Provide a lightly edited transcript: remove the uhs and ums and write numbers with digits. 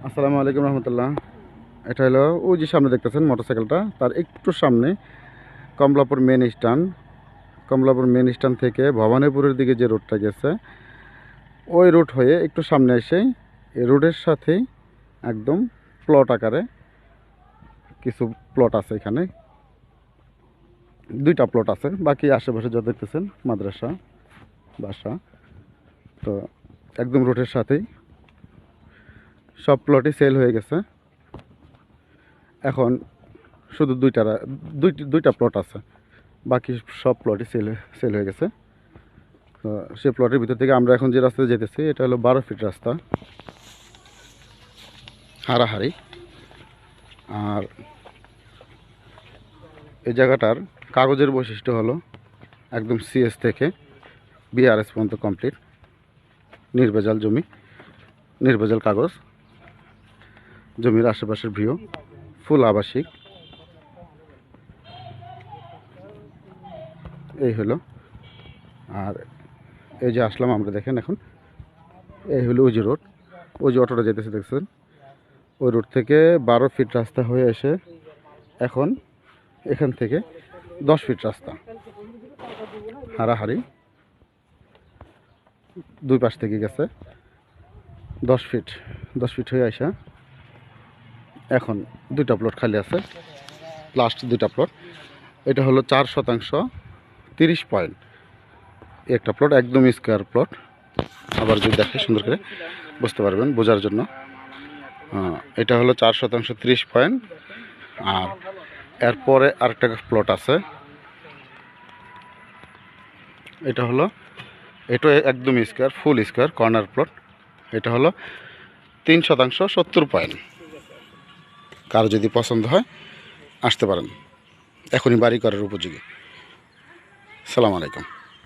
আসসালামু আলাইকুম রহমতুল্লাহ। এটা হলো ওই যে সামনে দেখতেছেন মোটরসাইকেলটা, তার একটু সামনে Kamalapur main stand. Kamalapur main stand থেকে ভবানীপুরের দিকে যে রোডটা গেছে, ওই রুট হয়ে একটু সামনে এসে এই রোডের সাথেই একদম প্লট আকারে কিছু প্লট আছে। এখানে দুইটা প্লট আছে, বাকি আশেপাশে যা দেখতেছেন মাদ্রাসা, বাসা। তো একদম রোডের সাথেই সব প্লটই সেল হয়ে গেছে। এখন শুধু দুইটা প্লট আছে, বাকি সব প্লটই সেল হয়ে গেছে। তো সেই প্লটের ভিতর থেকে আমরা এখন যে রাস্তায় যেতেছি, এটা হলো 12 ফিট রাস্তা, হারাহারি। আর এই জায়গাটার কাগজের বৈশিষ্ট্য হলো একদম সিএস থেকে বিআরএস পর্যন্ত কমপ্লিট, নির্ভেজাল জমি, নির্ভেজাল কাগজ। জমির আশেপাশের ভিউ ফুল আবাসিক। এই হলো। আর এই যে আসলাম আমরা, দেখেন এখন এই হলো ওই যে রোড, ওই যে অটোটা যেতেছে দেখছেন, ওই রোড থেকে 12 ফিট রাস্তা হয়ে এসে এখন এখান থেকে 10 ফিট রাস্তা, হারাহারি দুই পাশ থেকে গেছে 10 ফিট। 10 ফিট হয়ে আসা এখন দুইটা প্লট খালি আছে, লাস্ট দুইটা প্লট। এটা হলো 4 শতাংশ 30 পয়েন্ট একটা প্লট, একদম স্কোয়ার প্লট। আবার যদি দেখে সুন্দর করে বুঝতে পারবেন বোঝার জন্য। এটা হলো 4 শতাংশ 30 পয়েন্ট। আর এরপরে আরেকটা প্লট আছে, এটা হলো, এটা একদম স্কোয়ার, ফুল স্কোয়ার কর্নার প্লট। এটা হলো 3 শতাংশ 70 পয়েন্ট। কারো যদি পছন্দ হয় আসতে পারেন, এখনই বাড়ি করার উপযোগী। সালাম আলাইকুম।